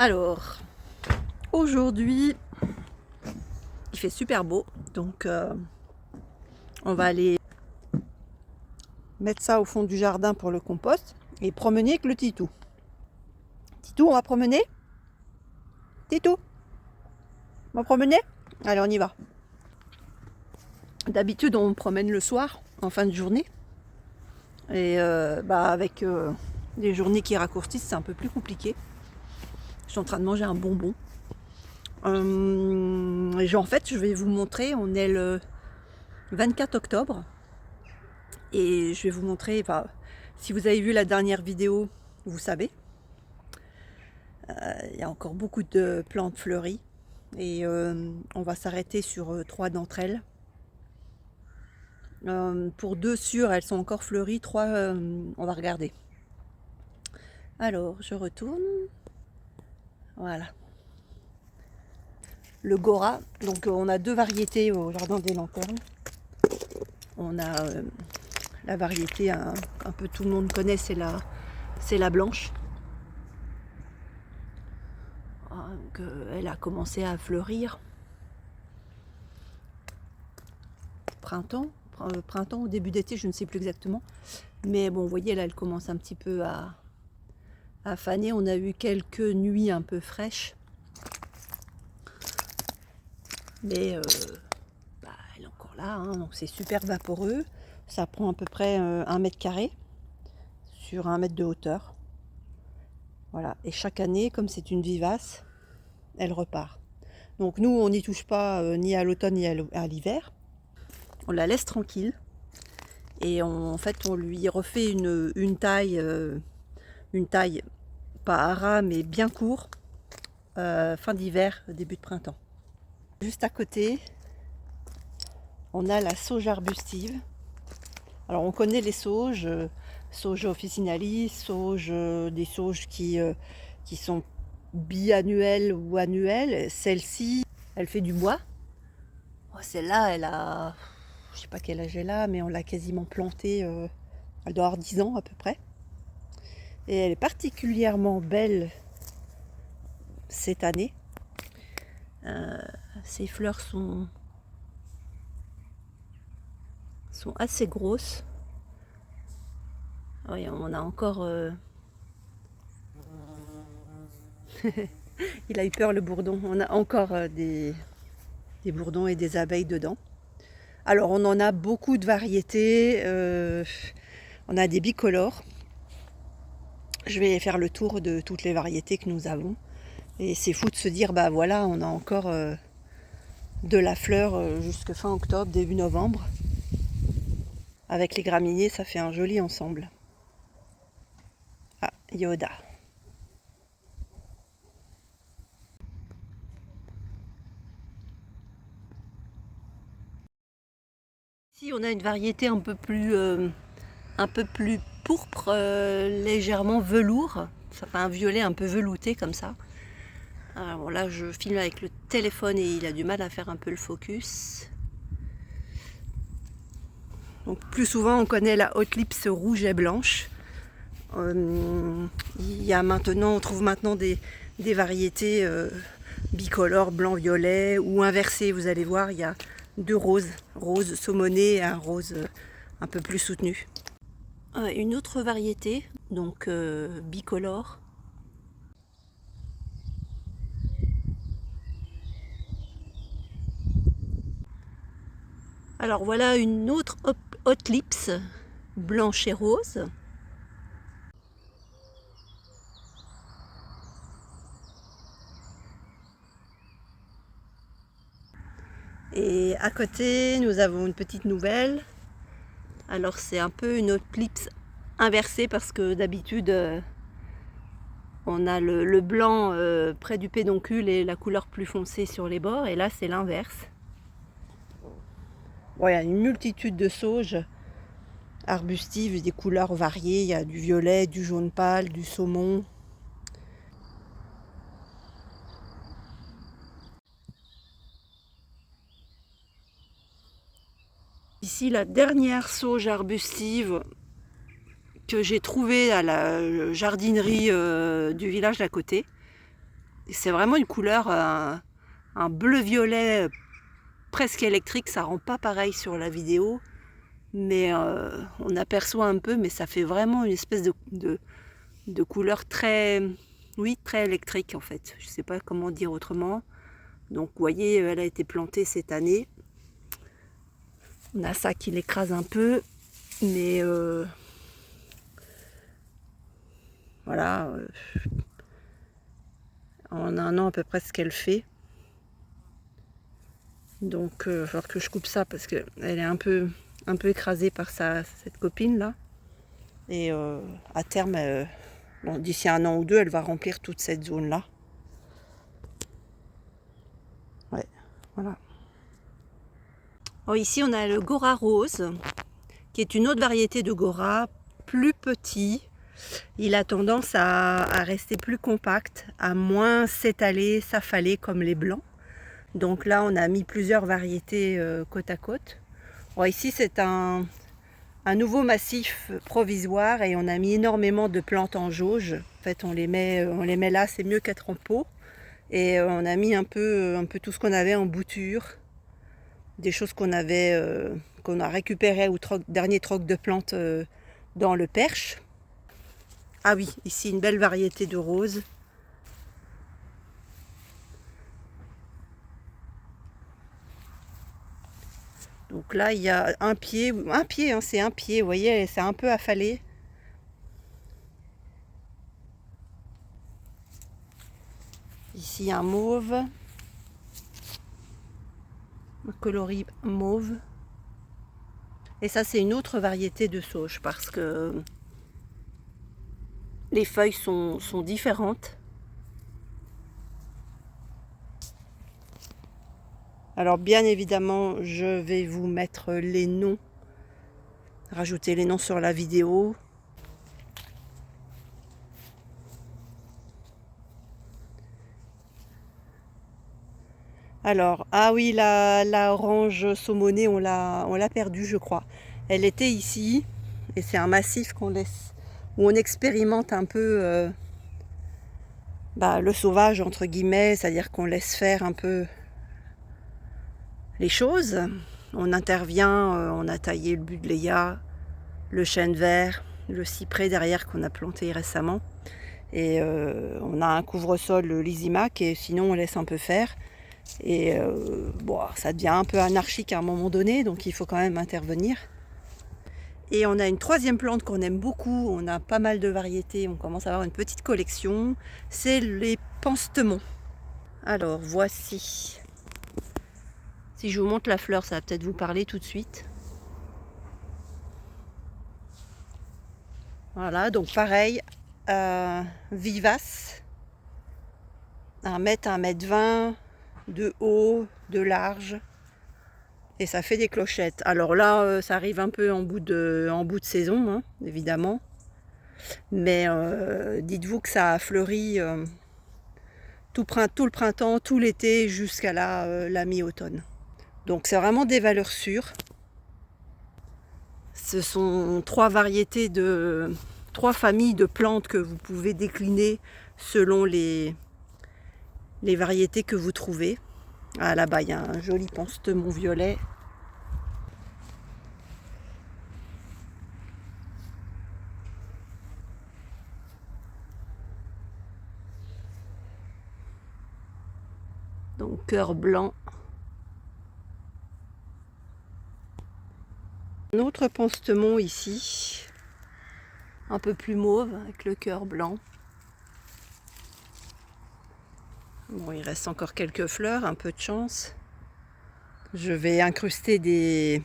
Alors, aujourd'hui, il fait super beau, donc on va aller mettre ça au fond du jardin pour le compost et promener avec le Titou. Titou, on va promener? Titou, on va promener? Allez, on y va. D'habitude, on promène le soir, en fin de journée. Et avec les journées qui raccourcissent, c'est un peu plus compliqué. Je suis en train de manger un bonbon. En fait, je vais vous montrer, on est le 24 octobre. Et je vais vous montrer, si vous avez vu la dernière vidéo, vous savez. Il y a encore beaucoup de plantes fleuries. Et on va s'arrêter sur 3 d'entre elles. Pour 2 sûres, elles sont encore fleuries. 3, on va regarder. Alors, je retourne. Voilà. Le Gora. Donc, on a 2 variétés au jardin des lanternes. On a la variété, un peu tout le monde connaît, c'est la blanche. Donc, elle a commencé à fleurir. Printemps ou début d'été, je ne sais plus exactement. Mais bon, vous voyez, là, elle commence un petit peu à faner. On a eu quelques nuits un peu fraîches. Mais elle est encore là, hein, donc c'est super vaporeux. Ça prend à peu près 1 mètre carré sur 1 mètre de hauteur. Voilà, et chaque année, comme c'est une vivace, elle repart. Donc nous, on n'y touche pas ni à l'automne ni à l'hiver. On la laisse tranquille. Et en fait, on lui refait une taille pas à ras, mais bien court, fin d'hiver, début de printemps. Juste à côté, on a la sauge arbustive. Alors on connaît les sauges, sauge officinalis, des sauges qui sont biannuelles ou annuelles. Celle-ci, elle fait du bois. Celle-là, elle a, je sais pas quel âge elle a, mais on l'a quasiment plantée, elle doit avoir 10 ans à peu près. Et elle est particulièrement belle cette année. Ses fleurs sont assez grosses. Oui, on a encore... Il a eu peur, le bourdon. On a encore des bourdons et des abeilles dedans. Alors, on en a beaucoup de variétés. On a des bicolores. Je vais faire le tour de toutes les variétés que nous avons. Et c'est fou de se dire, bah voilà, on a encore de la fleur jusque fin octobre, début novembre. Avec les graminées, ça fait un joli ensemble. Ah, Yoda. Ici, on a une variété un peu plus pourpre, légèrement velours. Ça fait un violet un peu velouté comme ça. Alors là, je filme avec le téléphone et il a du mal à faire un peu le focus. Donc plus souvent, on connaît la Hot Lips rouge et blanche. Il y a maintenant, on trouve maintenant des variétés bicolores, blanc-violet ou inversées. Vous allez voir, il y a 2 roses, rose saumonné et un rose un peu plus soutenu. Une autre variété, donc bicolore. Alors voilà une autre Hot Lips, blanche et rose. Et à côté, nous avons une petette nouvelle. Alors c'est un peu une Hot Lips inversée parce que d'habitude on a le blanc près du pédoncule et la couleur plus foncée sur les bords. Et là c'est l'inverse. Bon, il y a une multitude de sauges arbustives, des couleurs variées. Il y a du violet, du jaune pâle, du saumon. Ici, la dernière sauge arbustive que j'ai trouvée à la jardinerie du village d'à côté. C'est vraiment une couleur, un bleu-violet presque électrique. Ça rend pas pareil sur la vidéo, mais on aperçoit un peu, mais ça fait vraiment une espèce de couleur très, oui, très électrique en fait. Je sais pas comment dire autrement. Donc vous voyez, elle a été plantée cette année. On a ça qui l'écrase un peu, mais voilà, en un an à peu près ce qu'elle fait. Donc il va falloir que je coupe ça parce qu'elle est un peu écrasée par cette copine là. Et à terme, bon, d'ici un an ou deux, elle va remplir toute cette zone là. Ouais, voilà. Alors ici on a le Gora rose, qui est une autre variété de Gora, plus petit. Il a tendance à rester plus compact, à moins s'étaler, s'affaler comme les blancs. Donc là, on a mis plusieurs variétés côte à côte. Bon, ici, c'est un nouveau massif provisoire et on a mis énormément de plantes en jauge. En fait, on les met là, c'est mieux qu'être en pot. Et on a mis un peu tout ce qu'on avait en bouture, des choses qu'on a récupérées au dernier troc de plantes dans le Perche. Ah oui, ici une belle variété de roses. Donc là, il y a un pied, hein, c'est un pied, vous voyez, c'est un peu affalé. Ici, un mauve, un coloris mauve. Et ça, c'est une autre variété de sauge parce que les feuilles sont différentes. Alors bien évidemment, je vais vous mettre les noms, rajouter les noms sur la vidéo. Alors, ah oui, la orange saumonée, on l'a perdue, je crois. Elle était ici, et c'est un massif qu'on laisse, où on expérimente un peu le sauvage, entre guillemets, c'est-à-dire qu'on laisse faire un peu les choses. On intervient, on a taillé le buddleia, le chêne vert, le cyprès derrière qu'on a planté récemment. Et on a un couvre-sol, le lysimac, et sinon on laisse un peu faire. Et bon, ça devient un peu anarchique à un moment donné, donc il faut quand même intervenir. Et on a une troisième plante qu'on aime beaucoup, on a pas mal de variétés, on commence à avoir une petite collection, c'est les penstemons. Alors voici. Si je vous montre la fleur, ça va peut-être vous parler tout de suite. Voilà, donc pareil, vivace, 1 mètre, 1,20 m de haut, de large, et ça fait des clochettes. Alors là, ça arrive un peu en bout de saison, hein, évidemment, mais dites-vous que ça a fleuri tout le printemps, tout l'été, jusqu'à la mi-automne. Donc c'est vraiment des valeurs sûres. Ce sont 3 familles de plantes que vous pouvez décliner selon les variétés que vous trouvez. Ah là-bas, il y a un joli penstemon violet. Donc cœur blanc. Un autre penstemon ici, un peu plus mauve avec le cœur blanc. Bon, il reste encore quelques fleurs, un peu de chance. Je vais incruster des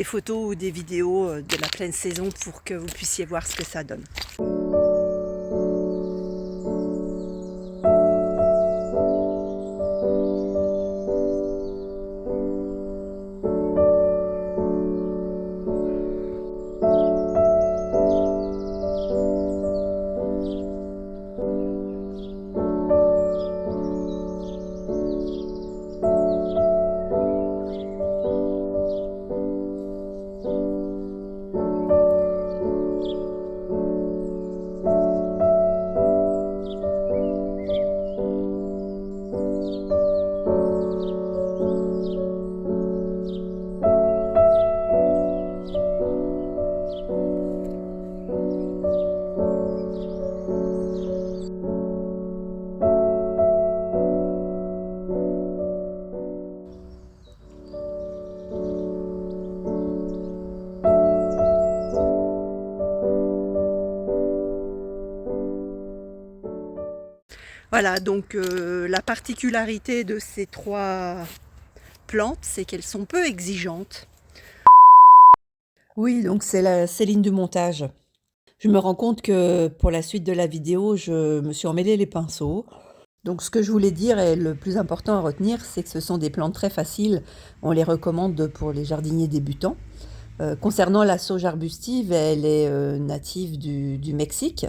photos ou des vidéos de la pleine saison pour que vous puissiez voir ce que ça donne. Voilà, donc la particularité de ces 3 plantes, c'est qu'elles sont peu exigeantes. Oui, donc c'est la Céline du montage. Je me rends compte que pour la suite de la vidéo, je me suis emmêlé les pinceaux. Donc ce que je voulais dire et le plus important à retenir, c'est que ce sont des plantes très faciles. On les recommande pour les jardiniers débutants. Concernant la sauge arbustive, elle est native du Mexique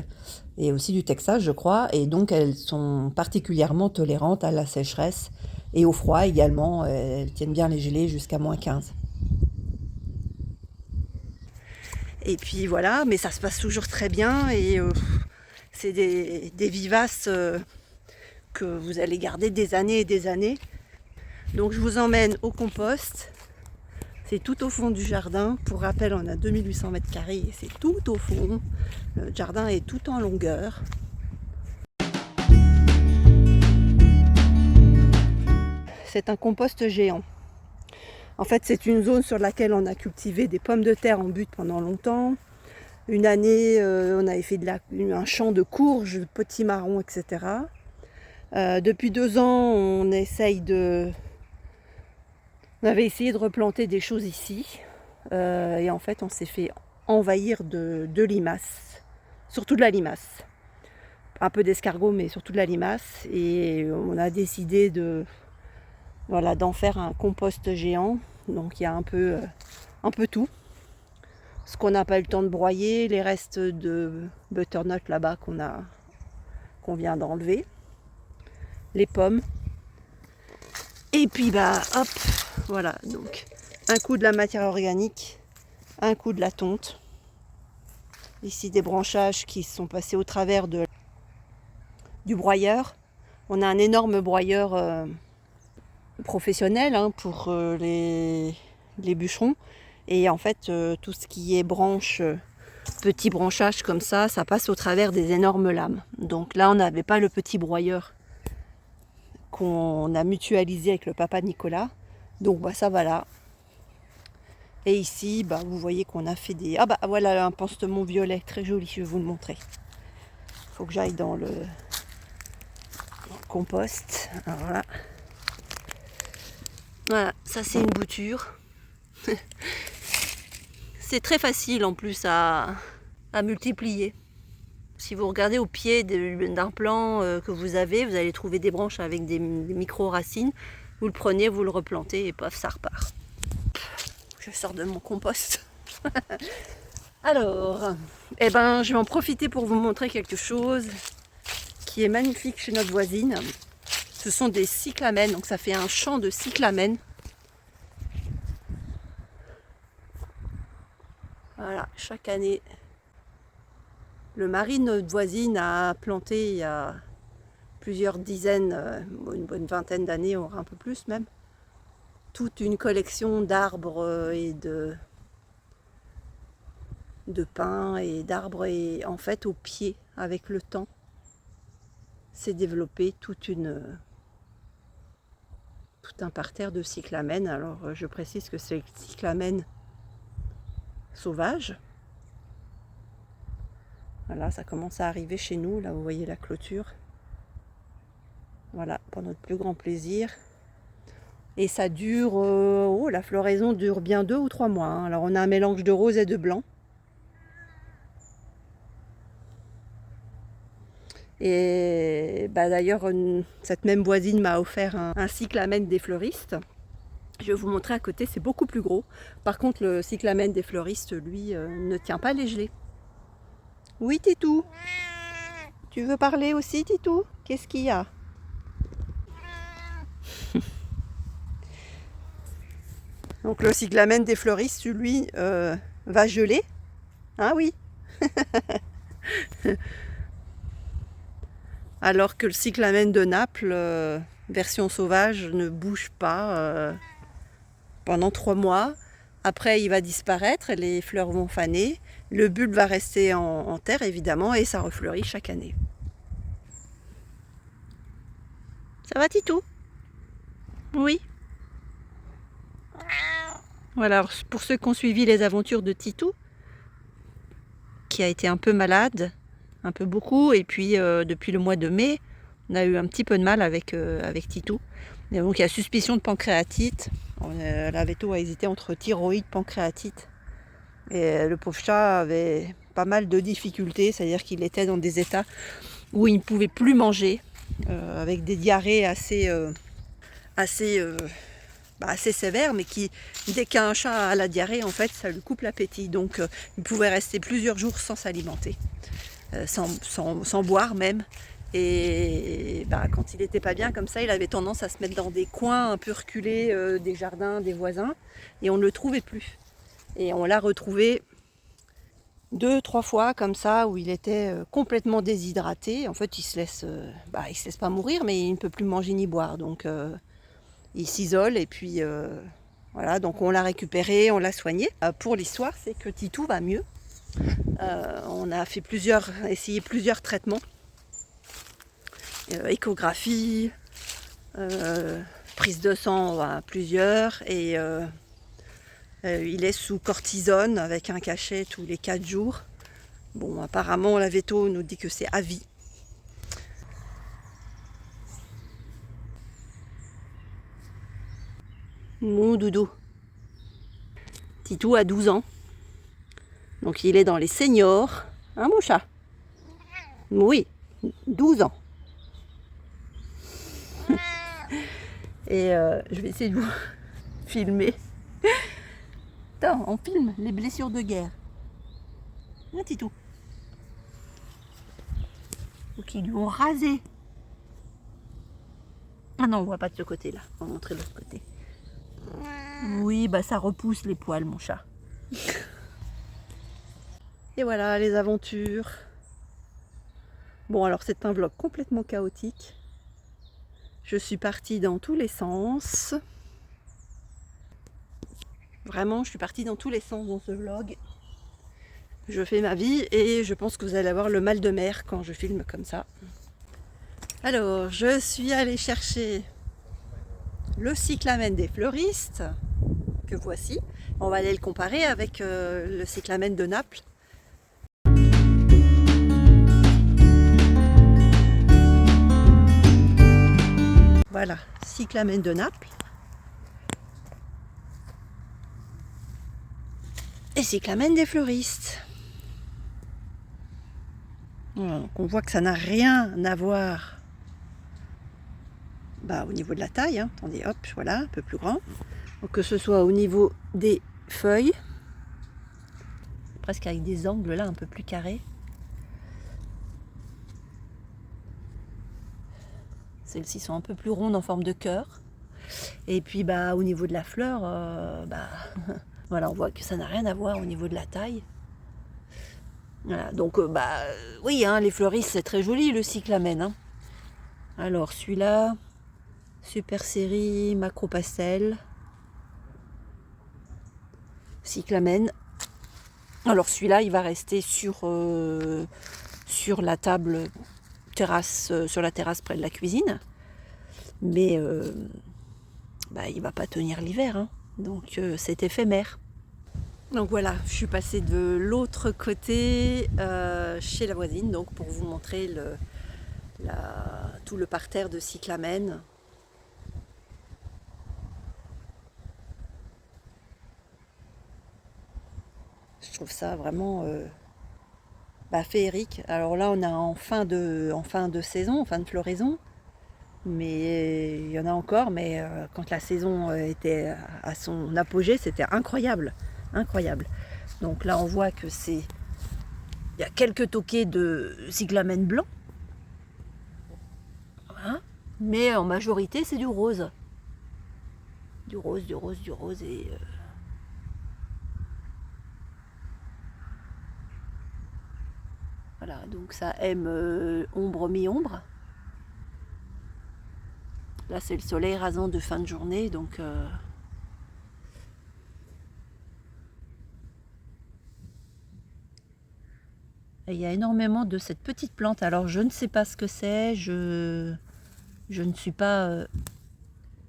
et aussi du Texas, je crois. Et donc elles sont particulièrement tolérantes à la sécheresse et au froid également. Elles tiennent bien les gelées jusqu'à -15. Et puis voilà, mais ça se passe toujours très bien et c'est des vivaces que vous allez garder des années et des années. Donc je vous emmène au compost. C'est tout au fond du jardin. Pour rappel, on a 2800 mètres carrés et c'est tout au fond. Le jardin est tout en longueur. C'est un compost géant. En fait, c'est une zone sur laquelle on a cultivé des pommes de terre en butte pendant longtemps. Une année, on avait fait un champ de courges, de potimarrons, etc. Depuis 2 ans, on avait essayé de replanter des choses ici. Et en fait, on s'est fait envahir de limaces. Surtout de la limace. Un peu d'escargot, mais surtout de la limace. Et on a décidé d'en faire un compost géant. Donc il y a un peu tout. Ce qu'on n'a pas eu le temps de broyer, les restes de butternut là-bas qu'on vient d'enlever. Les pommes. Et puis hop, voilà, donc un coup de la matière organique, un coup de la tonte. Ici des branchages qui sont passés au travers du broyeur. On a un énorme broyeur professionnel pour les bûcherons. Et en fait, tout ce qui est petits branchages comme ça passe au travers des énormes lames. Donc là, on n'avait pas le petit broyeur qu'on a mutualisé avec le papa Nicolas. Donc ça va là. Et ici, vous voyez qu'on a fait des... voilà un pansement violet, très joli, je vais vous le montrer. Il faut que j'aille dans le compost. Alors voilà. Voilà, ça c'est une bouture. C'est très facile en plus à multiplier. Si vous regardez au pied d'un plant que vous allez trouver des branches avec des micro-racines. Vous le prenez, vous le replantez et paf, ça repart. Je sors de mon compost. Alors, je vais en profiter pour vous montrer quelque chose qui est magnifique chez notre voisine. Ce sont des cyclamènes, donc ça fait un champ de cyclamènes. Voilà, chaque année, le mari de notre voisine a planté il y a plusieurs dizaines, une bonne vingtaine d'années, ou un peu plus même, toute une collection d'arbres et de pins et d'arbres. Et en fait, au pied, avec le temps, s'est développé tout un parterre de cyclamènes. Alors, je précise que c'est cyclamènes sauvages. Voilà, ça commence à arriver chez nous. Là, vous voyez la clôture. Voilà, pour notre plus grand plaisir. Et ça dure... la floraison dure bien 2 ou 3 mois. Alors, on a un mélange de rose et de blanc. Et d'ailleurs, cette même voisine m'a offert un cyclamène des fleuristes. Je vais vous montrer à côté, c'est beaucoup plus gros. Par contre, le cyclamène des fleuristes, lui, ne tient pas les gelées. Oui, Titou. Tu veux parler aussi, Titou? Qu'est-ce qu'il y a? Donc le cyclamène des fleuristes, lui, va geler. Ah oui. Alors que le cyclamène de Naples, version sauvage, ne bouge pas pendant 3 mois. Après, il va disparaître, les fleurs vont faner, le bulbe va rester en terre évidemment et ça refleurit chaque année. Ça va, Titou? Oui. Voilà, pour ceux qui ont suivi les aventures de Titou, qui a été un peu malade, un peu beaucoup, et puis depuis le mois de mai, On a eu un petit peu de mal avec Titou. Et donc il y a suspicion de pancréatite. La veto a hésité entre thyroïde, pancréatite. Et le pauvre chat avait pas mal de difficultés, c'est-à-dire qu'il était dans des états où il ne pouvait plus manger, avec des diarrhées assez sévères, mais qui, dès qu'un chat a la diarrhée, en fait, ça lui coupe l'appétit. Donc il pouvait rester plusieurs jours sans s'alimenter, sans boire même. Et quand il n'était pas bien comme ça, il avait tendance à se mettre dans des coins un peu reculés des jardins des voisins, et on ne le trouvait plus. Et on l'a retrouvé 2-3 fois comme ça, où il était complètement déshydraté. En fait, il se laisse pas mourir, mais il ne peut plus manger ni boire. Donc il s'isole, et puis voilà, donc on l'a récupéré, on l'a soigné. Pour l'histoire, c'est que Titou va mieux. On a fait essayé plusieurs traitements. Échographie, prise de sang, plusieurs, et il est sous cortisone avec un cachet tous les 4 jours. Bon, apparemment la veto nous dit que c'est à vie. Mon doudou. Titou a 12 ans. Donc il est dans les seniors. Hein mon chat? Oui, 12 ans. Et je vais essayer de vous filmer. Attends, on filme les blessures de guerre. Un Titou. Donc ils lui ont rasé. Ah non, on voit pas de ce côté-là. On va montrer de l'autre côté. Oui, ça repousse les poils, mon chat. Et voilà les aventures. Bon, alors c'est un vlog complètement chaotique. Je suis partie dans tous les sens. Vraiment, je suis partie dans tous les sens dans ce vlog. Je fais ma vie et je pense que vous allez avoir le mal de mer quand je filme comme ça. Alors, je suis allée chercher le cyclamen des fleuristes, que voici. On va aller le comparer avec le cyclamen de Naples. Voilà, cyclamen de Naples. Et cyclamen des fleuristes. Voilà, donc on voit que ça n'a rien à voir au niveau de la taille. Hein. Attendez, hop, voilà, un peu plus grand. Donc, que ce soit au niveau des feuilles, presque avec des angles là un peu plus carrés. Celles-ci sont un peu plus rondes en forme de cœur. Et puis au niveau de la fleur, voilà, on voit que ça n'a rien à voir au niveau de la taille. Voilà, donc oui, hein, les fleuristes c'est très joli le cyclamen. Hein. Alors celui-là, super série macro pastel, cyclamen. Alors celui-là il va rester sur la table terrasse, sur la terrasse près de la cuisine, mais il va pas tenir l'hiver, hein. Donc c'est éphémère. Donc voilà, je suis passée de l'autre côté chez la voisine, donc pour vous montrer tout le parterre de cyclamen. Je trouve ça vraiment féerique. Alors là, on est en fin de saison, en fin de floraison. Mais il y en a encore, mais quand la saison était à son apogée, c'était incroyable. Incroyable. Donc là, on voit que il y a quelques toquets de cyclamen blanc. Hein, mais en majorité, c'est du rose. Du rose, du rose, du rose. Et voilà, donc ça aime ombre mi-ombre. Là, c'est le soleil rasant de fin de journée, donc il y a énormément de cette petite plante. Alors, je ne sais pas ce que c'est. Je ne suis pas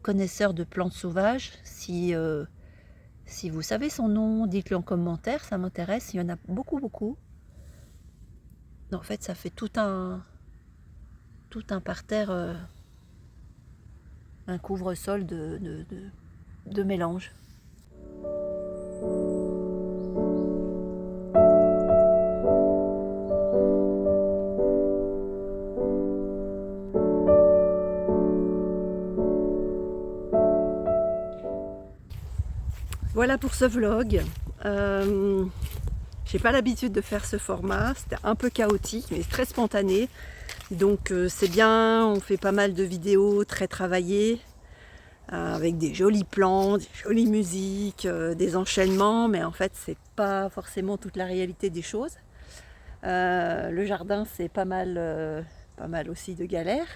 connaisseur de plantes sauvages. Si vous savez son nom, dites-le en commentaire, ça m'intéresse. Il y en a beaucoup, beaucoup. En fait, ça fait tout un tout un parterre, un couvre-sol de mélange. Voilà pour ce vlog. J'ai pas l'habitude de faire ce format, c'était un peu chaotique mais très spontané. Donc c'est bien, on fait pas mal de vidéos très travaillées, avec des jolis plans, des jolies musiques, des enchaînements, mais en fait c'est pas forcément toute la réalité des choses. Le jardin c'est pas mal aussi de galères,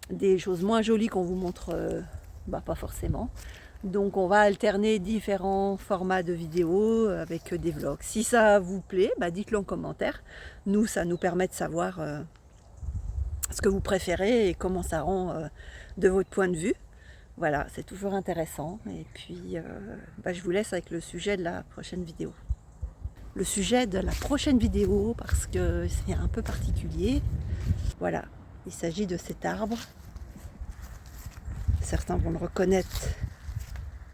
des choses moins jolies qu'on vous montre pas forcément. Donc on va alterner différents formats de vidéos avec des vlogs. Si ça vous plaît, dites-le en commentaire. Nous, ça nous permet de savoir ce que vous préférez et comment ça rend de votre point de vue. Voilà, c'est toujours intéressant. Et puis, je vous laisse avec le sujet de la prochaine vidéo. Le sujet de la prochaine vidéo, parce que c'est un peu particulier. Voilà, il s'agit de cet arbre. Certains vont le reconnaître.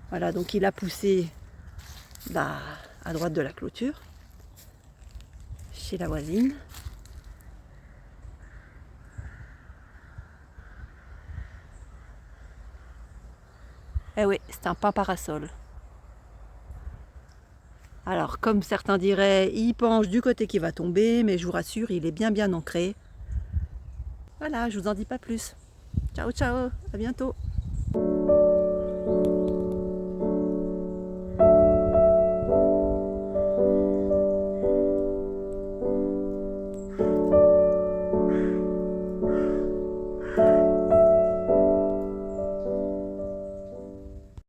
Voilà, donc il a poussé à droite de la clôture, chez la voisine. Eh oui, c'est un pin parasol. Alors, comme certains diraient, il penche du côté qui va tomber, mais je vous rassure, il est bien ancré. Voilà, je vous en dis pas plus. Ciao, ciao, à bientôt.